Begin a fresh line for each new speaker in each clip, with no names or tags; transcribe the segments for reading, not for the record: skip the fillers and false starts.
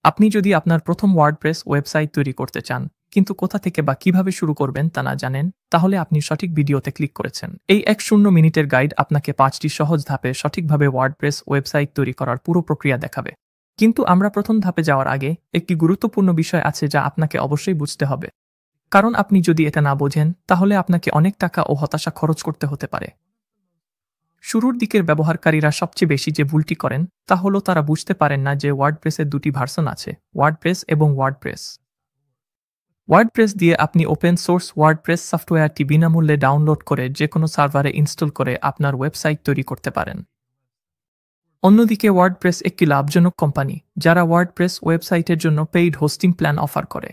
আপনি যদি আপনার প্রথম ওয়ার্ডপ্রেস ওয়েবসাইট তৈরি করতে চান, কিন্তু কোথা থেকে বা কিভাবে শুরু করবেন তা না জানেন, তাহলে আপনি সঠিক ভিডিওতে ক্লিক করেছেন। এই ১০ মিনিটের গাইড আপনাকে ৫টি সহজ ধাপে সঠিকভাবে ওয়ার্ডপ্রেস ওয়েবসাইট তৈরি করার পুরো প্রক্রিয়া দেখাবে। কিন্তু আমরা প্রথম ধাপে যাওয়ার আগে একটি গুরুত্বপূর্ণ বিষয় আছে যা আপনাকে অবশ্যই বুঝতে হবে। কারণ আপনি যদি এটা না বোঝেন, তাহলে আপনাকে অনেক টাকা ও হতাশা খরচ করতে হতে পারে। শুরুর দিকের ব্যবহারকারীরা সবচেয়ে বেশি যে ভুলটি করেন তা হলো তারা বুঝতে পারেন না যে ওয়ার্ডপ্রেসের দুটি ভার্সন আছে, ওয়ার্ডপ্রেস এবং ওয়ার্ডপ্রেস। ওয়ার্ডপ্রেস দিয়ে আপনি ওপেন সোর্স ওয়ার্ডপ্রেস সফটওয়্যারটি বিনামূল্যে ডাউনলোড করে যে কোনো সার্ভারে ইনস্টল করে আপনার ওয়েবসাইট তৈরি করতে পারেন। অন্যদিকে ওয়ার্ডপ্রেস একটি লাভজনক কোম্পানি যারা ওয়ার্ডপ্রেস ওয়েবসাইটের জন্য পেইড হোস্টিং প্ল্যান অফার করে।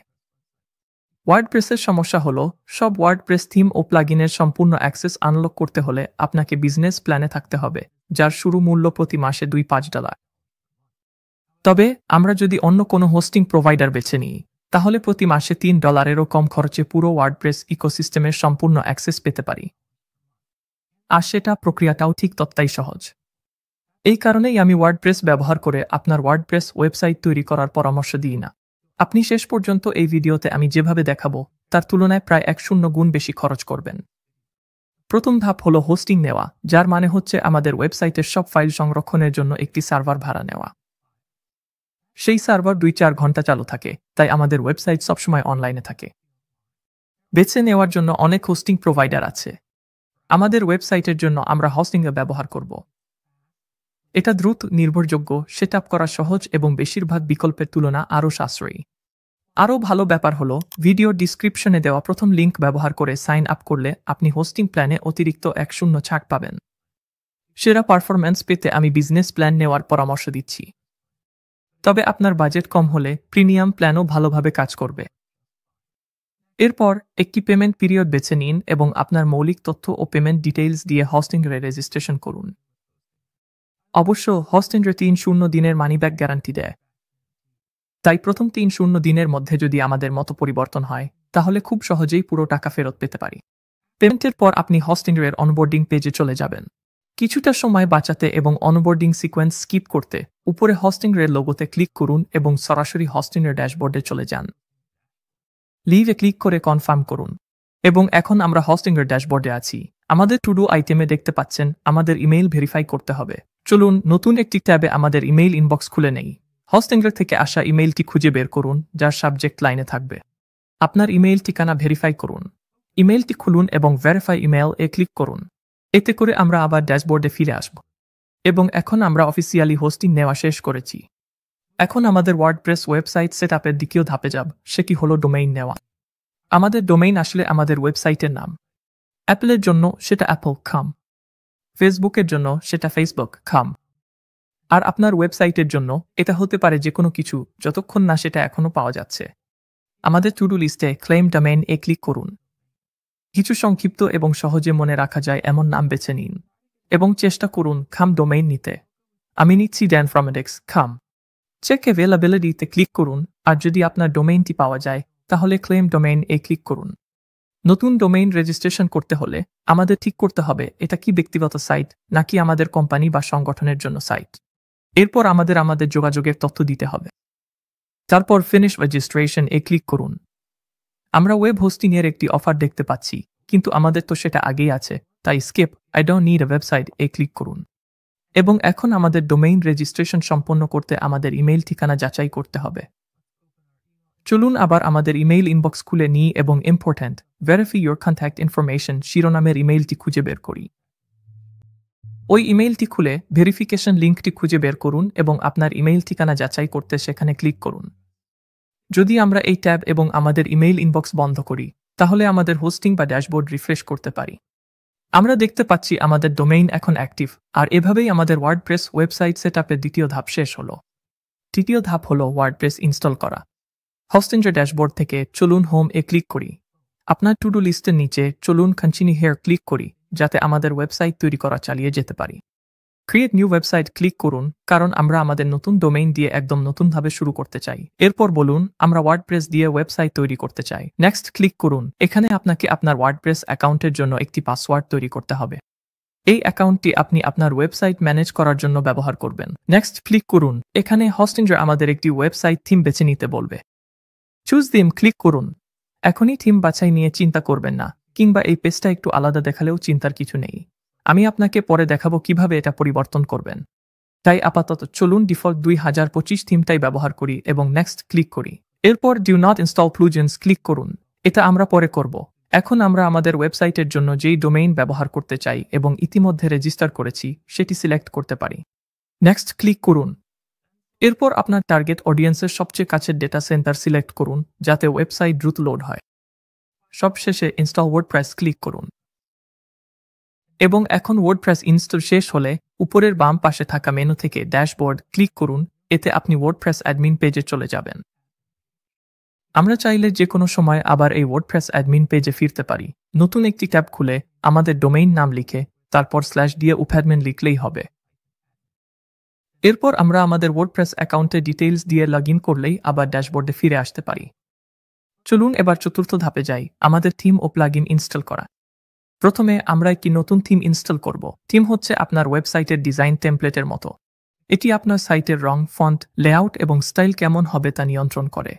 ওয়ার্ডপ্রেসের সমস্যা হলো, সব ওয়ার্ডপ্রেস থিম ও প্লাগইনের সম্পূর্ণ অ্যাক্সেস আনলক করতে হলে আপনাকে বিজনেস প্ল্যানে থাকতে হবে, যার শুরু মূল্য প্রতি মাসে $2-5। তবে আমরা যদি অন্য কোনো হোস্টিং প্রোভাইডার বেছে নিই, তাহলে প্রতি মাসে $3-এরও কম খরচে পুরো ওয়ার্ডপ্রেস ইকোসিস্টেমের সম্পূর্ণ অ্যাক্সেস পেতে পারি। আর সেটা প্রক্রিয়াটাও ঠিক ততটাই সহজ। এই কারণেই আমি ওয়ার্ডপ্রেস ব্যবহার করে আপনার ওয়ার্ডপ্রেস ওয়েবসাইট তৈরি করার পরামর্শ দিই না। আপনি শেষ পর্যন্ত এই ভিডিওতে আমি যেভাবে দেখাবো তার তুলনায় প্রায় 100 গুণ বেশি খরচ করবেন। প্রথম ধাপ হলো হোস্টিং নেওয়া, যার মানে হচ্ছে আমাদের ওয়েবসাইটের সব ফাইল সংরক্ষণের জন্য একটি সার্ভার ভাড়া নেওয়া। সেই সার্ভার 2-4 ঘন্টা চালু থাকে, তাই আমাদের ওয়েবসাইট সবসময় অনলাইনে থাকে। বেছে নেওয়ার জন্য অনেক হোস্টিং প্রোভাইডার আছে। আমাদের ওয়েবসাইটের জন্য আমরা হোস্টিংয়ে ব্যবহার করব। এটা দ্রুত, নির্ভরযোগ্য, সেটআপ করা সহজ এবং বেশিরভাগ বিকল্পের তুলনা আরও সাশ্রয়ী। আরও ভালো ব্যাপার হলো, ভিডিও ডিসক্রিপশনে দেওয়া প্রথম লিঙ্ক ব্যবহার করে সাইন আপ করলে আপনি হোস্টিং প্ল্যানে অতিরিক্ত 100 ছাড় পাবেন। সেরা পারফরম্যান্স পেতে আমি বিজনেস প্ল্যান নেওয়ার পরামর্শ দিচ্ছি। তবে আপনার বাজেট কম হলে প্রিমিয়াম প্ল্যানও ভালোভাবে কাজ করবে। এরপর একটি পেমেন্ট পিরিয়ড বেছে নিন এবং আপনার মৌলিক তথ্য ও পেমেন্ট ডিটেইলস দিয়ে হোস্টিংয়ে রেজিস্ট্রেশন করুন। অবশ্য হোস্টিংয়ে 30 দিনের মানিব্যাক গ্যারান্টি দেয়। তাই প্রথম 30 দিনের মধ্যে যদি আমাদের মতো পরিবর্তন হয়, তাহলে খুব সহজেই পুরো টাকা ফেরত পেতে পারি। পেমেন্টের পর আপনি হোস্টিংয়ের অনবোর্ডিং পেজে চলে যাবেন। কিছুটা সময় বাঁচাতে এবং অনবোর্ডিং সিকোয়েন্স স্কিপ করতে উপরে হোস্টিংয়ের লোগোতে ক্লিক করুন এবং সরাসরি হোস্টিংয়ের ড্যাশবোর্ডে চলে যান। লিভে ক্লিক করে কনফার্ম করুন। এবং এখন আমরা হোস্টিংয়ের ড্যাশবোর্ডে আছি। আমাদের টু ডু আইটেমে দেখতে পাচ্ছেন আমাদের ইমেইল ভেরিফাই করতে হবে। চলুন নতুন একটি ট্যাবে আমাদের ইমেইল ইনবক্স খুলে নেই। হোস্টিংয়ের থেকে আসা ইমেইলটি খুঁজে বের করুন, যার সাবজেক্ট লাইনে থাকবে। আপনার ইমেইল ঠিকানা ভেরিফাই করুন। ইমেইলটি খুলুন এবং ভেরিফাই ইমেইল এ ক্লিক করুন। এতে করে আমরা আবার ড্যাশবোর্ডে ফিরে আসব। এবং এখন আমরা অফিসিয়ালি হোস্টিং নেওয়া শেষ করেছি। এখন আমাদের ওয়ার্ডপ্রেস ওয়েবসাইট সেটআপের দ্বিতীয় ধাপে যাব, সেটি হলো ডোমেইন নেওয়া। আমাদের ডোমেইন আসলে আমাদের ওয়েবসাইটের নাম। অ্যাপলের জন্য সেটা apple.com, ফেসবুকের জন্য সেটা facebook.com, আর আপনার ওয়েবসাইটের জন্য এটা হতে পারে যে কোনো কিছু, যতক্ষণ না সেটা এখনো পাওয়া যাচ্ছে। আমাদের টু ডু লিস্টে ক্লেম ডোমেইন এ ক্লিক করুন। কিছু সংক্ষিপ্ত এবং সহজে মনে রাখা যায় এমন নাম বেছে নিন এবং চেষ্টা করুন খাম ডোমেইন নিতে। আমি নিচ্ছি danfromedix.com। চেক অ্যাভেলেবিলিটিতে ক্লিক করুন, আর যদি আপনার ডোমেইনটি পাওয়া যায় তাহলে ক্লেম ডোমেইন এ ক্লিক করুন। নতুন ডোমেইন রেজিস্ট্রেশন করতে হলে আমাদের ঠিক করতে হবে এটা কি ব্যক্তিগত সাইট নাকি আমাদের কোম্পানি বা সংগঠনের জন্য সাইট। এরপর আমাদের যোগাযোগের তথ্য দিতে হবে। তারপর ফিনিশ রেজিস্ট্রেশন এ ক্লিক করুন। আমরা ওয়েব হোস্টিংয়ের একটি অফার দেখতে পাচ্ছি, কিন্তু আমাদের তো সেটা আগেই আছে, তাই skip I don't need a website A click করুন। এবং এখন আমাদের ডোমেইন রেজিস্ট্রেশন সম্পন্ন করতে আমাদের ইমেইল ঠিকানা যাচাই করতে হবে। চলুন আবার আমাদের ইমেইল ইনবক্স খুলে নিই এবং important verify your contact information শিরোনামের ইমেইলটি খুঁজে বের করি। ওই ইমেইলটি খুলে ভেরিফিকেশন লিঙ্কটি খুঁজে বের করুন এবং আপনার ইমেইল ঠিকানা যাচাই করতে সেখানে ক্লিক করুন। যদি আমরা এই ট্যাব এবং আমাদের ইমেইল ইনবক্স বন্ধ করি, তাহলে আমাদের হোস্টিং বা ড্যাশবোর্ড রিফ্রেশ করতে পারি। আমরা দেখতে পাচ্ছি আমাদের ডোমেইন এখন অ্যাক্টিভ, আর এভাবেই আমাদের ওয়ার্ডপ্রেস ওয়েবসাইট সেটআপের দ্বিতীয় ধাপ শেষ হলো। তৃতীয় ধাপ হলো ওয়ার্ডপ্রেস ইনস্টল করা। হোস্টিংয়ের ড্যাশবোর্ড থেকে চলুন হোম এ ক্লিক করি। আপনার টু ডু লিস্টের নিচে চলুন কন্টিনিউ হিয়ার ক্লিক করি, যাতে আমাদের ওয়েবসাইট তৈরি করা চালিয়ে যেতে পারি। ক্রিয়েট নিউ ওয়েবসাইট ক্লিক করুন, কারণ আমরা আমাদের নতুন ডোমেইন দিয়ে একদম নতুনভাবে শুরু করতে চাই। এরপর বলুন আমরা ওয়ার্ডপ্রেস দিয়ে ওয়েবসাইট তৈরি করতে চাই। নেক্সট ক্লিক করুন। এখানে আপনাকে আপনার ওয়ার্ডপ্রেস অ্যাকাউন্টের জন্য একটি পাসওয়ার্ড তৈরি করতে হবে। এই অ্যাকাউন্টটি আপনি আপনার ওয়েবসাইট ম্যানেজ করার জন্য ব্যবহার করবেন। নেক্সট ক্লিক করুন। এখানে হোস্টিংয়ে আমাদের একটি ওয়েবসাইট থিম বেছে নিতে বলবে। চুজ থিম ক্লিক করুন। এখনই থিম বাছাই নিয়ে চিন্তা করবেন না, কিংবা এই পেজটা একটু আলাদা দেখালেও চিন্তার কিছু নেই। আমি আপনাকে পরে দেখাবো কিভাবে এটা পরিবর্তন করবেন। তাই আপাতত চলুন ডিফল্ট 2025 থিমটাই ব্যবহার করি এবং নেক্সট ক্লিক করি। এরপর ডু নট ইনস্টল প্লুজেন্স ক্লিক করুন। এটা আমরা পরে করব। এখন আমরা আমাদের ওয়েবসাইটের জন্য যেই ডোমেইন ব্যবহার করতে চাই এবং ইতিমধ্যে রেজিস্টার করেছি সেটি সিলেক্ট করতে পারি। নেক্সট ক্লিক করুন। এরপর আপনার টার্গেট অডিয়েন্সের সবচেয়ে কাছের ডেটা সেন্টার সিলেক্ট করুন যাতে ওয়েবসাইট দ্রুত লোড হয়। সবশেষে ইনস্টল ওয়ার্ডপ্রেস ক্লিক করুন। এবং এখন ওয়ার্ডপ্রেস ইনস্টল শেষ হলে উপরের বাম পাশে থাকা মেনু থেকে ড্যাশবোর্ড ক্লিক করুন। এতে আপনি ওয়ার্ডপ্রেস অ্যাডমিন পেজে চলে যাবেন। আমরা চাইলে যে কোনো সময় আবার এই ওয়ার্ডপ্রেস অ্যাডমিন পেজে ফিরতে পারি। নতুন একটি ট্যাব খুলে আমাদের ডোমেইন নাম লিখে তারপর স্ল্যাশ দিয়ে উপঅ্যাডমিন লিখলেই হবে। এরপর আমরা আমাদের ওয়ার্ডপ্রেস অ্যাকাউন্টে ডিটেইলস দিয়ে লগ ইন করলেই আবার ড্যাশবোর্ডে ফিরে আসতে পারি। চলুন এবার চতুর্থ ধাপে যাই, আমাদের থিম ও প্লাগইন ইনস্টল করা। প্রথমে আমরা একটি নতুন থিম ইনস্টল করব। থিম হচ্ছে আপনার ওয়েবসাইটের ডিজাইন টেমপ্লেটের মতো। এটি আপনার সাইটের রং, ফন্ট, লেআউট এবং স্টাইল কেমন হবে তা নিয়ন্ত্রণ করে।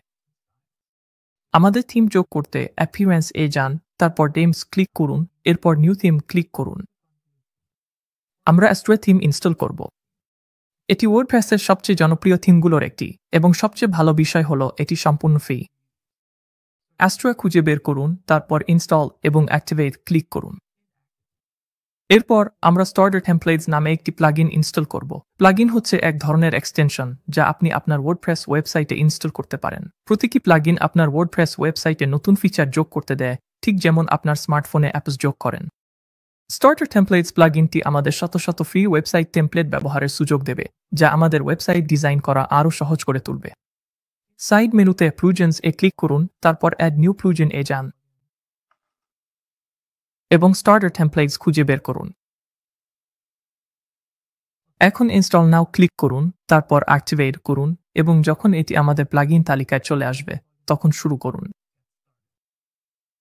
আমাদের থিম যোগ করতে অ্যাপিয়ারেন্স এ যান, তারপর ডেমস ক্লিক করুন, এরপর নিউ থিম ক্লিক করুন। আমরা অ্যাস্ট্রো থিম ইনস্টল করব। এটি ওয়ার্ডপ্রেসের সবচেয়ে জনপ্রিয় থিমগুলোর একটি এবং সবচেয়ে ভালো বিষয় হলো এটি সম্পূর্ণ ফ্রি। অ্যাস্ট্রো খুঁজে বের করুন, তারপর ইনস্টল এবং অ্যাক্টিভেট ক্লিক করুন। এরপর আমরা স্টার্টার টেমপ্লেটস নামে একটি প্লাগইন ইনস্টল করব। প্লাগইন হচ্ছে এক ধরনের এক্সটেনশন যা আপনি আপনার ওয়ার্ডপ্রেস ওয়েবসাইটে ইনস্টল করতে পারেন। প্রতিটি প্লাগইন আপনার ওয়ার্ডপ্রেস ওয়েবসাইটে নতুন ফিচার যোগ করতে দেয়, ঠিক যেমন আপনার স্মার্টফোনে অ্যাপস যোগ করেন। স্টার্টার টেমপ্লেটস প্লাগইনটি আমাদের শত শত ফ্রি ওয়েবসাইট টেমপ্লেট ব্যবহারের সুযোগ দেবে, যা আমাদের ওয়েবসাইট ডিজাইন করা আরও সহজ করে তুলবে। সাইড মেনুতে প্লুজেন্স এ ক্লিক করুন, তারপর অ্যাড নিউ প্লুজেন এ যান এবং স্টার্টার টেমপ্লেটস খুঁজে বের করুন। এখন ইনস্টল নাও ক্লিক করুন, তারপর অ্যাক্টিভেট করুন এবং যখন এটি আমাদের প্লাগইন তালিকায় চলে আসবে তখন শুরু করুন।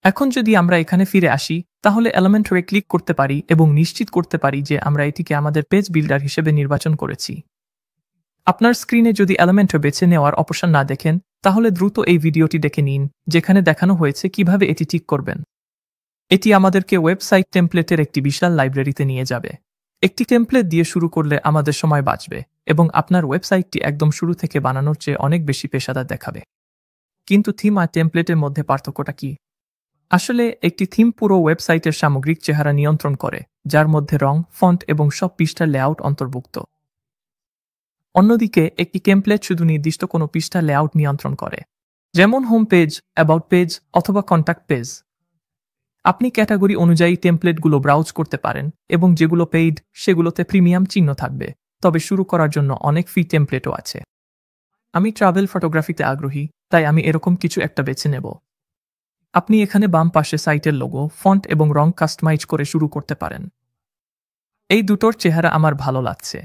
এখন যদি আমরা এখানে ফিরে আসি তাহলে এলিমেন্টরে ক্লিক করতে পারি এবং নিশ্চিত করতে পারি যে আমরা এটিকে আমাদের পেজ বিল্ডার হিসেবে নির্বাচন করেছি। আপনার স্ক্রিনে যদি এলিমেন্টর বেছে নেওয়ার অপশন না দেখেন তাহলে দ্রুত এই ভিডিওটি দেখে নিন, যেখানে দেখানো হয়েছে কিভাবে এটি ঠিক করবেন। এটি আমাদেরকে ওয়েবসাইট টেমপ্লেটের একটি বিশাল লাইব্রেরিতে নিয়ে যাবে। একটি টেমপ্লেট দিয়ে শুরু করলে আমাদের সময় বাঁচবে এবং আপনার ওয়েবসাইটটি একদম শুরু থেকে বানানোর চেয়ে অনেক বেশি পেশাদার দেখাবে। কিন্তু থিম আর টেমপ্লেটের মধ্যে পার্থক্যটা কি? আসলে একটি থিম পুরো ওয়েবসাইটের সামগ্রিক চেহারা নিয়ন্ত্রণ করে, যার মধ্যে রং, ফন্ট এবং সব পৃষ্ঠার লেআউট অন্তর্ভুক্ত। অন্যদিকে একটি টেমপ্লেট শুধু নির্দিষ্ট কোনো পৃষ্ঠার লেআউট নিয়ন্ত্রণ করে, যেমন হোম পেজ, অ্যাবাউট পেজ অথবা কন্ট্যাক্ট পেজ। আপনি ক্যাটাগরি অনুযায়ী টেমপ্লেটগুলো ব্রাউজ করতে পারেন এবং যেগুলো পেইড সেগুলোতে প্রিমিয়াম চিহ্ন থাকবে। তবে শুরু করার জন্য অনেক ফ্রি টেমপ্লেটও আছে। আমি ট্রাভেল ফটোগ্রাফিতে আগ্রহী, তাই আমি এরকম কিছু একটা বেছে নেব। আপনি এখানে বাম পাশে সাইটের লোগো, ফন্ট এবং রং কাস্টমাইজ করে শুরু করতে পারেন। এই দুটোর চেহারা আমার ভালো লাগছে।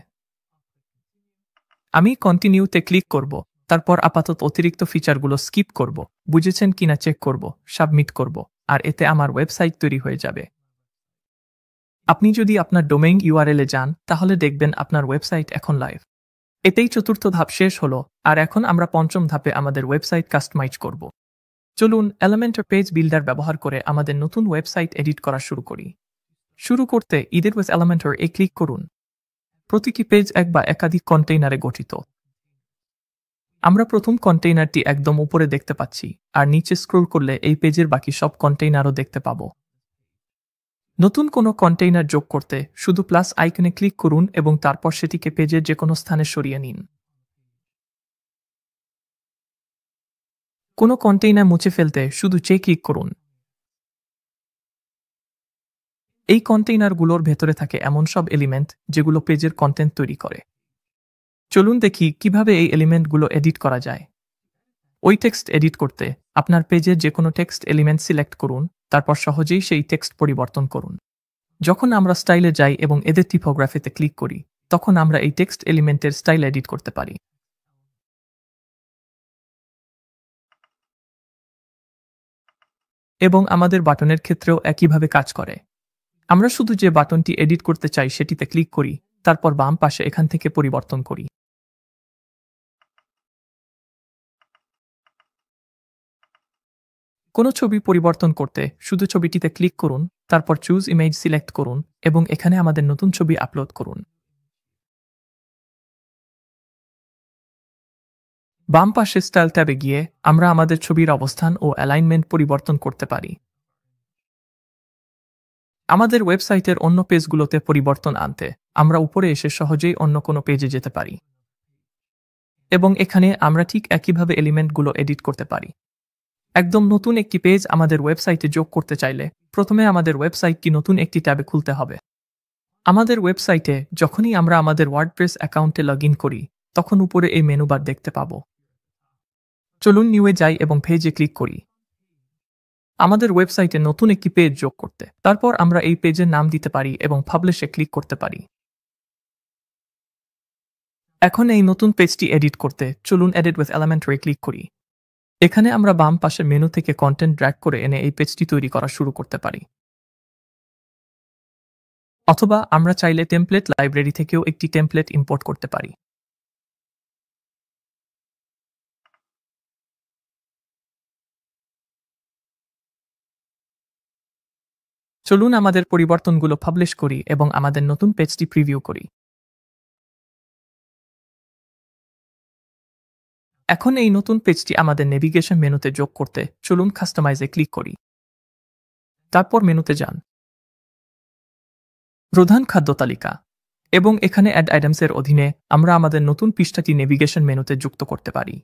আমি কন্টিনিউতে ক্লিক করব, তারপর আপাতত অতিরিক্ত ফিচারগুলো স্কিপ করব, বুঝেছেন কিনা চেক করব, সাবমিট করব, আর এতে আমার ওয়েবসাইট তৈরি হয়ে যাবে। আপনি যদি আপনার ডোমেইন ইউআরএল এ যান তাহলে দেখবেন আপনার ওয়েবসাইট এখন লাইভ। এতেই চতুর্থ ধাপ শেষ হলো, আর এখন আমরা পঞ্চম ধাপে আমাদের ওয়েবসাইট কাস্টমাইজ করব। চলুন এলিমেন্টর পেজ বিল্ডার ব্যবহার করে আমাদের নতুন ওয়েবসাইট এডিট করা শুরু করি। শুরু করতে edit with Elementor A click করুন। প্রতিটি পেজ এক বা একাধিক কন্টেইনারে গঠিত। আমরা প্রথম কন্টেইনারটি একদম উপরে দেখতে পাচ্ছি, আর নিচে স্ক্রল করলে এই পেজের বাকি সব কন্টেইনারও দেখতে পাবো। নতুন কোনো কন্টেইনার যোগ করতে শুধু প্লাস আইকনে ক্লিক করুন এবং তারপর সেটিকে পেজের যে কোনো স্থানে সরিয়ে নিন। কোনো কন্টেইনার মুছে ফেলতে শুধু চেক ক্লিক করুন। এই কন্টেইনারগুলোর ভেতরে থাকে এমন সব এলিমেন্ট যেগুলো পেজের কন্টেন্ট তৈরি করে। চলুন দেখি কিভাবে এই এলিমেন্টগুলো এডিট করা যায়। ওই টেক্সট এডিট করতে আপনার পেজের যে কোনো টেক্সট এলিমেন্ট সিলেক্ট করুন, তারপর সহজেই সেই টেক্সট পরিবর্তন করুন। যখন আমরা স্টাইলে যাই এবং এদের টাইপোগ্রাফিতে ক্লিক করি, তখন আমরা এই টেক্সট এলিমেন্টের স্টাইল এডিট করতে পারি। এবং আমাদের বাটনের ক্ষেত্রেও একইভাবে কাজ করে। আমরা শুধু যে বাটনটি এডিট করতে চাই সেটিতে ক্লিক করি, তারপর বাম পাশে এখান থেকে পরিবর্তন করি। কোনো ছবি পরিবর্তন করতে শুধু ছবিটিতে ক্লিক করুন, তারপর চুজ ইমেজ সিলেক্ট করুন এবং এখানে আমাদের নতুন ছবি আপলোড করুন। বাম পাশে স্টাইল ট্যাবে গিয়ে আমরা আমাদের ছবির অবস্থান ও অ্যালাইনমেন্ট পরিবর্তন করতে পারি। আমাদের ওয়েবসাইটের অন্য পেজগুলোতে পরিবর্তন আনতে আমরা উপরে এসে সহজেই অন্য কোনো পেজে যেতে পারি এবং এখানে আমরা ঠিক একইভাবে এলিমেন্টগুলো এডিট করতে পারি। একদম নতুন একটি পেজ আমাদের ওয়েবসাইটে যোগ করতে চাইলে প্রথমে আমাদের ওয়েবসাইটটি নতুন একটি ট্যাবে খুলতে হবে। আমাদের ওয়েবসাইটে যখনই আমরা আমাদের ওয়ার্ডপ্রেস অ্যাকাউন্টে লগ ইন করি তখন উপরে এই মেনু বার দেখতে পাবো। চলুন নিউয়ে যাই এবং পেজে ক্লিক করি আমাদের ওয়েবসাইটে নতুন একটি পেজ যোগ করতে। তারপর আমরা এই পেজের নাম দিতে পারি এবং পাবলিশে ক্লিক করতে পারি। এখন এই নতুন পেজটি এডিট করতে চলুন এডিট উইথ এলিমেন্টরে ক্লিক করি। এখানে আমরা বাম পাশের মেনু থেকে কন্টেন্ট ড্র্যাগ করে এনে এই পেজটি তৈরি করা শুরু করতে পারি। অথবা আমরা চাইলে টেমপ্লেট লাইব্রেরি থেকেও একটি টেমপ্লেট ইম্পোর্ট করতে পারি। চলুন আমাদের পরিবর্তনগুলো পাবলিশ করি এবং আমাদের নতুন পেজটি প্রিভিউ করি। এখন এই নতুন পেজটি আমাদের নেভিগেশন মেনুতে যোগ করতে চলুন কাস্টমাইজে ক্লিক করি। তারপর মেনুতে যান, প্রধান খাদ্য তালিকা এবং এখানে অ্যাড আইটেমসের অধীনে আমরা আমাদের নতুন পৃষ্ঠাটি নেভিগেশন মেনুতে যুক্ত করতে পারি।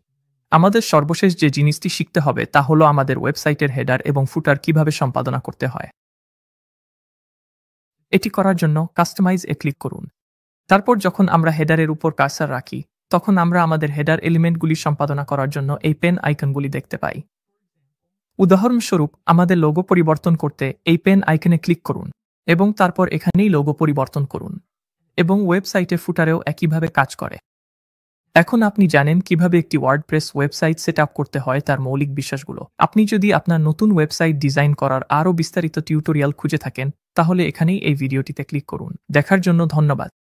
আমাদের সর্বশেষ যে জিনিসটি শিখতে হবে তা হলো আমাদের ওয়েবসাইটের হেডার এবং ফুটার কিভাবে সম্পাদনা করতে হয়। এটি করার জন্য কাস্টমাইজ এ ক্লিক করুন। তারপর যখন আমরা হেডারের উপর কার্সার রাখি তখন আমরা আমাদের হেডার এলিমেন্টগুলি সম্পাদনা করার জন্য এই পেন আইকনগুলি দেখতে পাই। উদাহরণস্বরূপ আমাদের লোগো পরিবর্তন করতে এই পেন আইকনে ক্লিক করুন এবং তারপর এখানেই লোগো পরিবর্তন করুন এবং ওয়েবসাইটে ফুটারেও একইভাবে কাজ করে। এখন আপনি জানেন কিভাবে একটি ওয়ার্ডপ্রেস ওয়েবসাইট সেট আপ করতে হয় তার মৌলিক বিশ্বাসগুলো। আপনি যদি আপনার নতুন ওয়েবসাইট ডিজাইন করার আরও বিস্তারিত টিউটোরিয়াল খুঁজে থাকেন তাহলে এখানেই এই ভিডিওটিতে ক্লিক করুন। দেখার জন্য ধন্যবাদ।